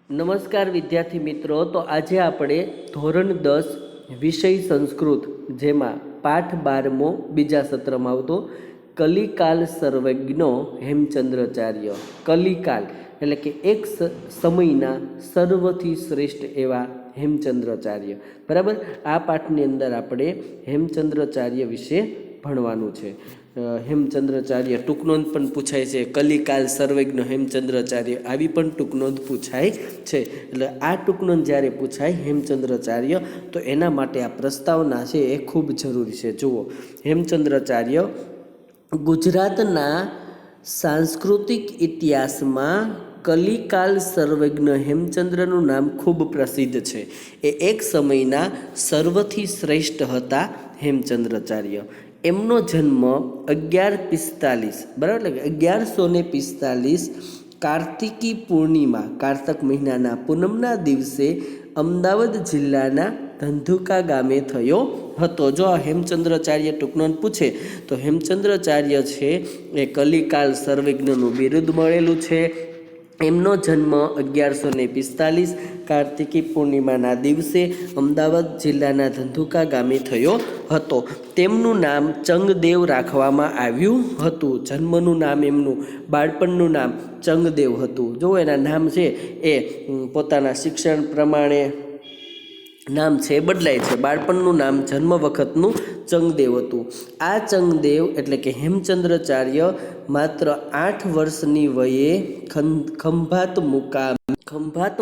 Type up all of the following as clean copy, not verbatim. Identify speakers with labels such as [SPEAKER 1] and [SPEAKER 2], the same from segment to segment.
[SPEAKER 1] નમસ્કાર વિદ્યાર્થી મિત્રો, તો આજે આપણે ધોરણ 10 વિષય સંસ્કૃત જેમાં પાઠ 12મો બીજા સત્રમાં આવતો કલિકાલ સર્વજ્ઞો હેમચંદ્રાચાર્ય. કલિકાલ એટલે કે એક સમયના સર્વથી શ્રેષ્ઠ એવા હેમચંદ્રાચાર્ય. બરાબર, આ પાઠની અંદર આપણે હેમચંદ્રાચાર્ય વિશે ભણવાનું છે. હેમચંદ્રાચાર્ય ટૂંકનોંધ પણ પૂછાય છે. કલિકાલ સર્વજ્ઞ હેમચંદ્રાચાર્ય આવી પણ ટૂંકનોંધ પૂછાય છે. એટલે આ ટૂંકનોંધ જ્યારે પૂછાય હેમચંદ્રાચાર્ય, તો એના માટે આ પ્રસ્તાવના છે એ ખૂબ જરૂરી છે. જુઓ, હેમચંદ્રાચાર્ય ગુજરાતના સાંસ્કૃતિક ઇતિહાસમાં કલિકાલ સર્વજ્ઞ હેમચંદ્રનું નામ ખૂબ પ્રસિદ્ધ છે. એ એક સમયના સર્વથી શ્રેષ્ઠ હતા હેમચંદ્રાચાર્ય. એમનો જન્મ 1145 બરાબર, એટલે કે 1145 કાર્તિકી પૂર્ણિમા, કારતક મહિનાના પૂનમના દિવસે અમદાવાદ જિલ્લાના ધંધુકા ગામે થયો હતો. જો આ હેમચંદ્રાચાર્ય ટૂંકનોંધ પૂછે તો હેમચંદ્રાચાર્ય છે એ કલિકાલ સર્વજ્ઞનું બિરુદ મળેલું છે. એમનો જન્મ 1145 કાર્તિકી પૂર્ણિમાના દિવસે અમદાવાદ જિલ્લાના ધંધુકા ગામે થયો હતો. તેમનું નામ ચંગદેવ રાખવામાં આવ્યું હતું. જન્મનું નામ એમનું, બાળપણનું નામ ચંગદેવ હતું. જો એના નામ છે એ પોતાના શિક્ષણ પ્રમાણે નામ છે બદલાય છે. બાળપણનું નામ જન્મ વખતનું ચંગદેવ હતું. આ ચંગદેવ એટલે કે હેમચંદ્રાચાર્ય માત્ર 8 વર્ષની વયે ખંભાત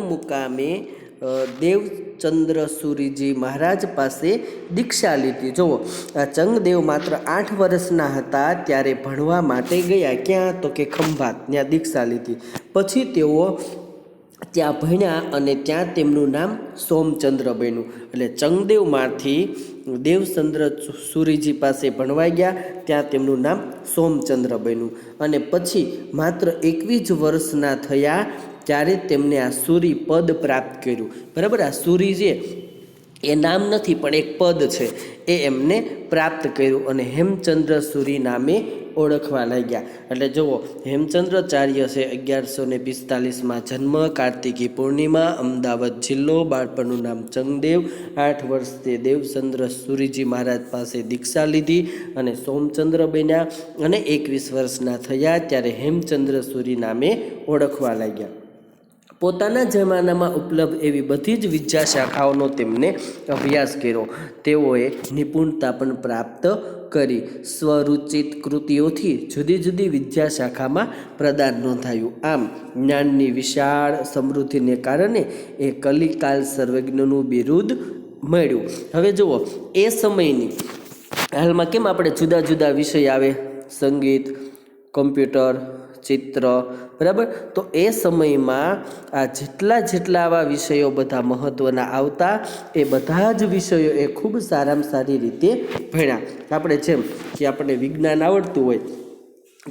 [SPEAKER 1] મુકામે દેવચંદ્ર સુરીજી મહારાજ પાસે દીક્ષા લીધી. જુઓ, આ ચંગદેવ માત્ર 8 વર્ષના હતા ત્યારે ભણવા માટે ગયા. ક્યાં? તો કે ખંભાત, ત્યાં દીક્ષા લીધી. પછી તેઓ ત્યાં ભણ્યા અને ત્યાં તેમનું નામ સોમચંદ્ર બન્યું. એટલે ચંગદેવમાંથી દેવચંદ્ર સુરીજી પાસે ભણવા ગયા, ત્યાં તેમનું નામ સોમચંદ્ર બન્યું. અને પછી માત્ર 21 વર્ષના થયા ત્યારે તેમને આ સુરી પદ પ્રાપ્ત કર્યું. બરાબર, આ સુરી છે એ નામ નથી પણ એક પદ છે, એ એમને પ્રાપ્ત કર્યું અને હેમચંદ્ર સુરી નામે ઓળખવા લાગ્યા. એટલે જુઓ, હેમચંદ્રાચાર્ય છે 1145માં જન્મ, કાર્તિકી પૂર્ણિમા, અમદાવાદ જિલ્લો, બાળપણનું નામ ચંગદેવ, 8 વર્ષે દેવચંદ્ર સુરીજી મહારાજ પાસે દીક્ષા લીધી અને સોમચંદ્ર બન્યા અને 21 વર્ષના થયા ત્યારે હેમચંદ્ર સુરી નામે ઓળખવા લાગ્યા. પોતાના જમાનામાં ઉપલબ્ધ એવી બધી જ વિદ્યા શાખાઓનો તેમને અભ્યાસ કર્યો. તેઓએ નિપુણતા પણ પ્રાપ્ત કરી. સ્વરૂચિત કૃતિઓથી જુદી જુદી વિદ્યા શાખામાં પ્રદાન નોંધાયું. આમ જ્ઞાનની વિશાળ સમૃદ્ધિને કારણે એ કલિકાલ સર્વજ્ઞનું બિરુદ મળ્યું. હવે જુઓ, એ સમયની હાલમાં કેમ આપણે જુદા જુદા વિષય આવે, સંગીત, કોમ્પ્યુટર, ચિત્ર, બરાબર, તો એ સમયમાં આ જેટલા આવા વિષયો બધા મહત્ત્વના આવતા, એ બધા જ વિષયો એ ખૂબ સારામાં સારી રીતે ભણ્યા. આપણે જેમ કે આપણને વિજ્ઞાન આવડતું હોય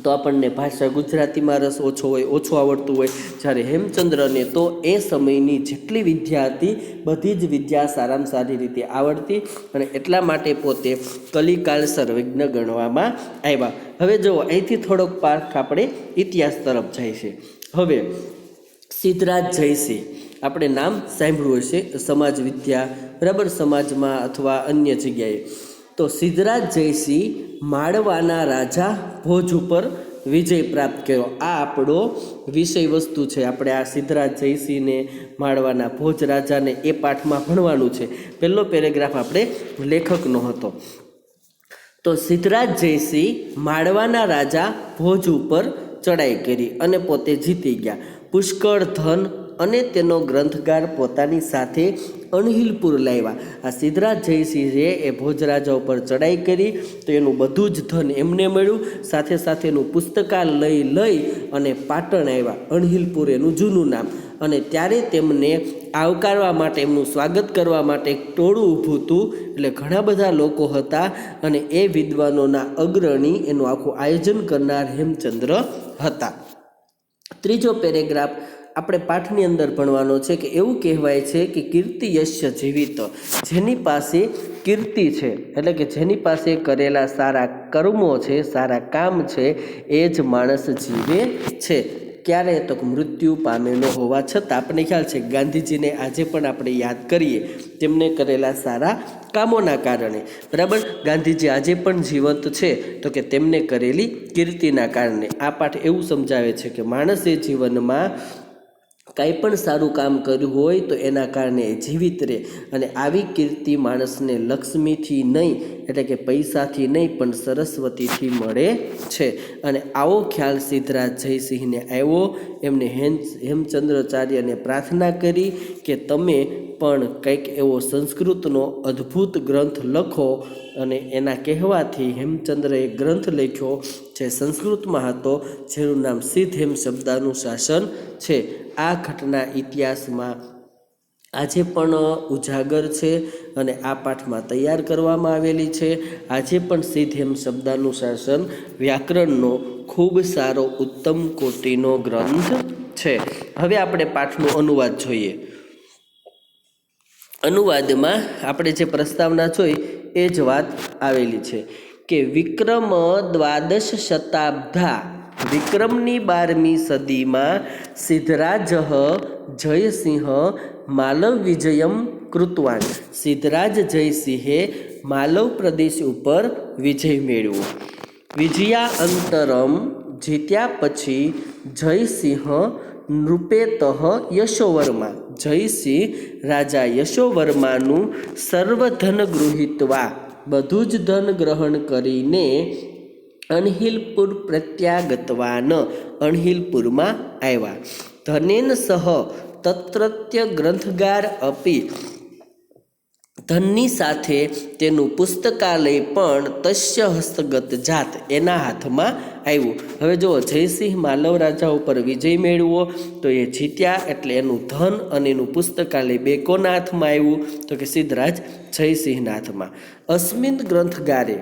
[SPEAKER 1] તો આપણને ભાષા ગુજરાતીમાં રસ ઓછો હોય, ઓછું આવડતું હોય, જ્યારે હેમચંદ્રને તો એ સમયની જેટલી વિદ્યા હતી બધી જ વિદ્યા સારામાં સારી રીતે આવડતી અને એટલા માટે પોતે કલિકાલ સર્વજ્ઞ ગણવામાં આવ્યા. હવે જુઓ, અહીંથી થોડોક પાઠ આપણે ઇતિહાસ તરફ જાય છે. હવે સિદ્ધરાજ જયસિંહ આપણે નામ સાંભળ્યું હશે સમાજ વિદ્યા, બરાબર, સમાજમાં અથવા અન્ય જગ્યાએ. તો સિદ્ધરાજ જયસિંહ માળવાના રાજા ભોજ ઉપર વિજય પ્રાપ્ત કર્યો. આ આપણો વિષય વસ્તુ છે. આપણે આ સિદ્ધરાજ જયસિંહને, માળવાના ભોજ રાજાને એ પાઠમાં ભણવાનું છે. પહેલો પેરેગ્રાફ આપણે લેખકનો હતો. તો સિદ્ધરાજ જયસિંહ માળવાના રાજા ભોજ ઉપર ચડાઈ કરી અને પોતે જીતી ગયા. પુષ્કળ ધન અને તેનો ગ્રંથગાર પોતાની સાથે અણહિલપુર લાવ્યા. આ સિદ્ધરાજ જયસિંહ છે એ ભોજરાજા ઉપર ચડાઈ કરી તો એનું બધું જ ધન એમને મળ્યું, સાથે સાથે એનું પુસ્તકાલય લઈ અને પાટણ આવ્યા. અણહિલપુર એનું જૂનું નામ. અને ત્યારે તેમને આવકારવા માટે, એમનું સ્વાગત કરવા માટે એક ટોળું ઊભું હતું. એટલે ઘણા બધા લોકો હતા અને એ વિદ્વાનોના અગ્રણી, એનું આખું આયોજન કરનાર હેમચંદ્ર હતા. ત્રીજો પેરેગ્રાફ આપણે પાઠની અંદર ભણવાનો છે કે એવું કહેવાય છે કે કીર્તિ યશ્ય જીવિત, જેની પાસે કીર્તિ છે એટલે કે જેની પાસે કરેલા સારા કર્મો છે, સારા કામ છે, એ જ માણસ જીવે છે. ક્યારે તો મૃત્યુ પામેલો હોવા છતાં આપણને ખ્યાલ છે ગાંધીજીને આજે પણ આપણે યાદ કરીએ તેમને કરેલા સારા કામોના કારણે, બરાબર. ગાંધીજી આજે પણ જીવંત છે તો કે તેમને કરેલી કીર્તિના કારણે. આ પાઠ એવું સમજાવે છે કે માણસે જીવનમાં કાંઈ પણ સારું કામ કર્યું હોય તો એના કારણે એ જીવિત રહે, અને આવી કીર્તિ માણસને લક્ષ્મીથી નહીં એટલે કે પૈસાથી નહીં પણ સરસ્વતીથી મળે છે. અને આવો ખ્યાલ સિદ્ધરાજ જયસિંહને આવ્યો. એમને હેમચંદ્રાચાર્યને પ્રાર્થના કરી કે તમે પણ કંઈક એવો સંસ્કૃતનો અદ્ભુત ગ્રંથ લખો, અને એના કહેવાથી હેમચંદ્રએ ગ્રંથ લખ્યો જે સંસ્કૃતમાં હતો, જેનું નામ સિદ્ધ હેમ શબ્દાનુશાસન છે. આ ઘટના ઇતિહાસમાં આજે પણ ઉજાગર છે અને આ પાઠમાં તૈયાર કરવામાં આવેલી છે. આજે પણ સિદ્ધ હેમ શબ્દાનુશાસન વ્યાકરણનો ખૂબ સારો ઉત્તમ કોટીનો ગ્રંથ છે. હવે આપણે પાઠનો અનુવાદ જોઈએ. અનુવાદમાં આપણે જે પ્રસ્તાવના જોઈ એ જ વાત આવેલી છે કે વિક્રમ 12 શતાબ્દા, વિક્રમની 12મી સદીમાં સિદ્ધરાજ જયસિંહ માલવ વિજયમ કૃતવાન, સિદ્ધરાજ જયસિંહે માલવ પ્રદેશ ઉપર વિજય મેળવ્યો. વિજયાંતરમ, જીત્યા પછી જયસિંહ નૃપેતઃ યશોવર્મા, જયસિંહ રાજા યશોવર્માનું સર્વધન ગૃહીત્વા, બધું જ ધન ગ્રહણ કરીને અણહિલપુર પ્રત્યાગતવાન, અણહિલપુરમાં આવ્યા. ધનેન સહ તત્રત્ય ગ્રંથગાર અપી, ધનની સાથે તેનું પુસ્તકાલય પણ તસ્ય હસ્તગત જાત, એના હાથમાં આવ્યું. હવે જુઓ, જયસિંહ માલવ રાજા ઉપર વિજય મેળવો તો એ જીત્યા એટલે એનું ધન અને એનું પુસ્તકાલય બે કોના હાથમાં આવ્યું તો કે સિદ્ધરાજ જયસિંહના હાથમાં. અસ્મિન ગ્રંથગારે,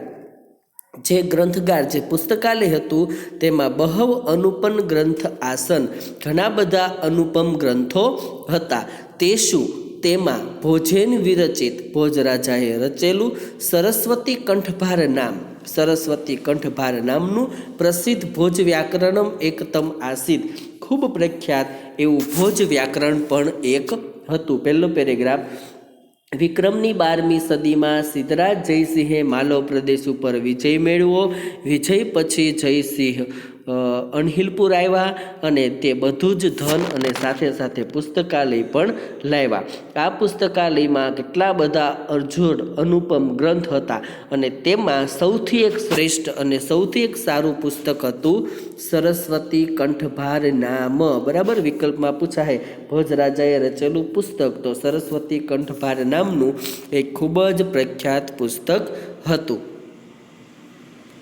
[SPEAKER 1] જે ગ્રંથગાર જે પુસ્તકાલય હતું તેમાં બહવ અનુપમ ગ્રંથ આસન, ઘણા બધા અનુપમ ગ્રંથો હતા. તેશું, તેમાં ભોજેન વિરચિત, ભોજ રાજાએ રચેલું સરસ્વતી કંઠભાર નામ, સરસ્વતી કંઠભાર નામનું પ્રસિદ્ધ ભોજ વ્યાકરણમ એકતમ આસિદ, ખૂબ પ્રખ્યાત એવું ભોજ વ્યાકરણ પણ એક હતું. પહેલો પેરેગ્રાફ. વિક્રમની 12મી સદીમાં સિદ્ધરાજ જયસિંહે માલવ પ્રદેશ ઉપર વિજય મેળવ્યો. વિજય પછી જયસિંહ અણહિલપુર આવ્યા અને તે બધું જ ધન અને સાથે સાથે પુસ્તકાલય પણ લાવ્યા. આ પુસ્તકાલયમાં કેટલા બધા અર્જુન અનુપમ ગ્રંથ હતા અને તેમાં સૌથી એક શ્રેષ્ઠ અને સૌથી એક સારું પુસ્તક હતું સરસ્વતી કંઠભાર નામ. બરાબર, વિકલ્પમાં પૂછાય ભોજ રાજાએ રચેલું પુસ્તક, તો સરસ્વતી કંઠભાર નામનું એક ખૂબ જ પ્રખ્યાત પુસ્તક હતું.